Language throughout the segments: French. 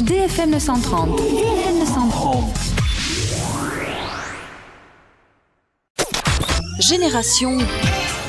DFM 930. DFM 930. Génération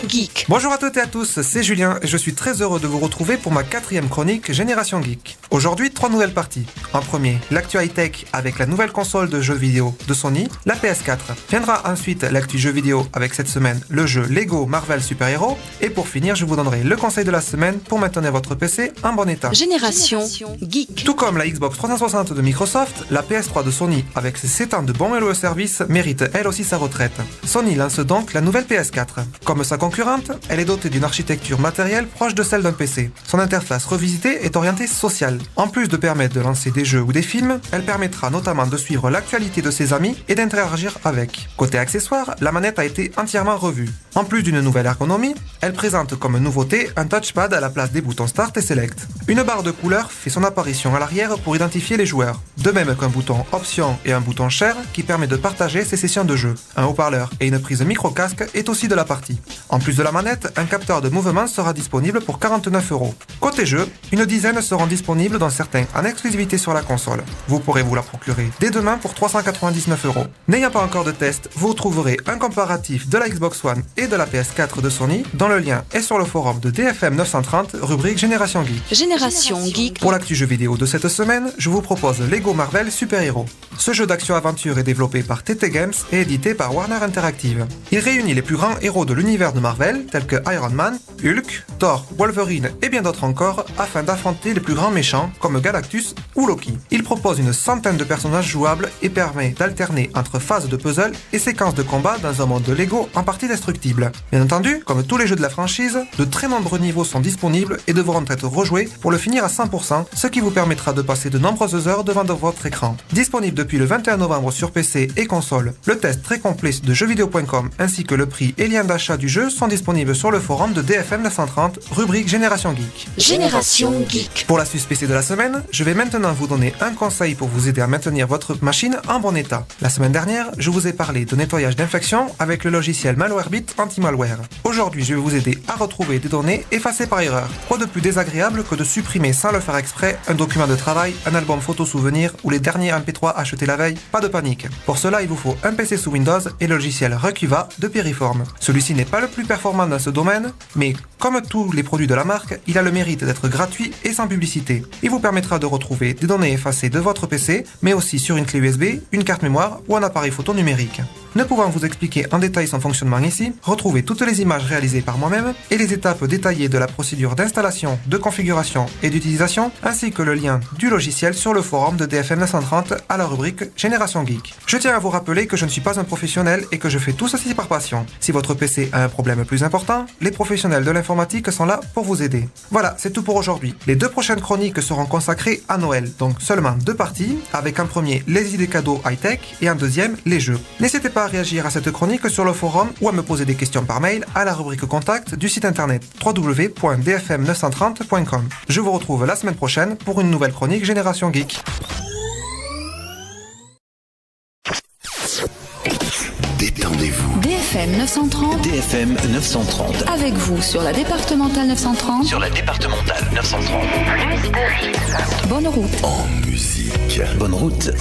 Geek. Bonjour à toutes et à tous, c'est Julien et je suis très heureux de vous retrouver pour ma 4e chronique Génération Geek. Aujourd'hui, 3 nouvelles parties. En premier, l'actu high-tech avec la nouvelle console de jeux vidéo de Sony, la PS4. Viendra ensuite l'actu jeux vidéo avec cette semaine le jeu Lego Marvel Super Hero. Et pour finir, je vous donnerai le conseil de la semaine pour maintenir votre PC en bon état. Génération Geek. Tout comme la Xbox 360 de Microsoft, la PS3 de Sony avec ses 7 ans de bons et loyaux services mérite elle aussi sa retraite. Sony lance donc la nouvelle PS4. Comme sa concurrente, elle est dotée d'une architecture matérielle proche de celle d'un PC. Son interface revisitée est orientée sociale. En plus de permettre de lancer des jeux ou des films, elle permettra notamment de suivre l'actualité de ses amis et d'interagir avec. Côté accessoires, la manette a été entièrement revue. En plus d'une nouvelle ergonomie, elle présente comme nouveauté un touchpad à la place des boutons Start et Select. Une barre de couleurs fait son apparition à l'arrière pour identifier les joueurs. De même qu'un bouton Option et un bouton Share qui permet de partager ses sessions de jeu. Un haut-parleur et une prise micro-casque est aussi de la partie. En plus de la manette, un capteur de mouvement sera disponible pour 49€. Côté jeu, une dizaine seront disponibles dont certains en exclusivité sur la console. Vous pourrez vous la procurer dès demain pour 399€. N'ayant pas encore de test, vous trouverez un comparatif de la Xbox One et de la PS4 de Sony dont le lien est sur le forum de DFM 930, rubrique Génération Geek. Génération Geek. Pour l'actu jeu vidéo de cette semaine, je vous propose Lego Marvel Super Hero. Ce jeu d'action-aventure est développé par TT Games et édité par Warner Interactive. Il réunit les plus grands héros de l'univers de Marvel, tels que Iron Man, Hulk, Thor, Wolverine et bien d'autres encore, afin d'affronter les plus grands méchants comme Galactus ou Loki. Il propose une centaine de personnages jouables et permet d'alterner entre phases de puzzle et séquences de combat dans un monde de Lego en partie destructible. Bien entendu, comme tous les jeux de la franchise, de très nombreux niveaux sont disponibles et devront être rejoués pour le finir à 100%, ce qui vous permettra de passer de nombreuses heures devant votre écran. Disponible depuis le 21 novembre sur PC et console, le test très complet de jeuxvideo.com ainsi que le prix et lien d'achat du jeu sont disponibles sur le forum de DFM 930, rubrique Génération Geek. Génération Geek. Pour l'astuce PC de la semaine, je vais maintenant vous donner un conseil pour vous aider à maintenir votre machine en bon état. La semaine dernière, je vous ai parlé de nettoyage d'infection avec le logiciel Malwarebit anti-malware. Aujourd'hui, je vais vous aider à retrouver des données effacées par erreur. Quoi de plus désagréable que de supprimer sans le faire exprès un document de travail, un album photo souvenir ou les derniers MP3 achetés la veille? Pas de panique. Pour cela, il vous faut un PC sous Windows et le logiciel Recuva de Piriform. Celui-ci n'est pas le plus performant dans ce domaine, mais comme tous les produits de la marque, il a le mérite d'être gratuit et sans publicité. Il vous permettra de retrouver des données effacées de votre PC, mais aussi sur une clé USB, une carte mémoire ou un appareil photo numérique. Ne pouvant vous expliquer en détail son fonctionnement ici, retrouvez toutes les images réalisées par moi-même et les étapes détaillées de la procédure d'installation, de configuration et d'utilisation, ainsi que le lien du logiciel sur le forum de DFM 930 à la rubrique Génération Geek. Je tiens à vous rappeler que je ne suis pas un professionnel et que je fais tout ceci par passion. Si votre PC a un problème plus important, les professionnels de l'informatique sont là pour vous aider. Voilà, c'est tout pour aujourd'hui. Les 2 prochaines chroniques seront consacrées à Noël, donc seulement 2 parties, avec un premier les idées cadeaux high-tech et un deuxième les jeux. N'hésitez pas à réagir à cette chronique sur le forum ou à me poser des questions par mail à la rubrique contact du site internet www.dfm930.com. Je vous retrouve la semaine prochaine pour une nouvelle chronique Génération Geek. Détendez-vous. DFM 930. DFM 930. Avec vous sur la départementale 930. Sur la départementale 930. Bonne route. En musique. Bonne route.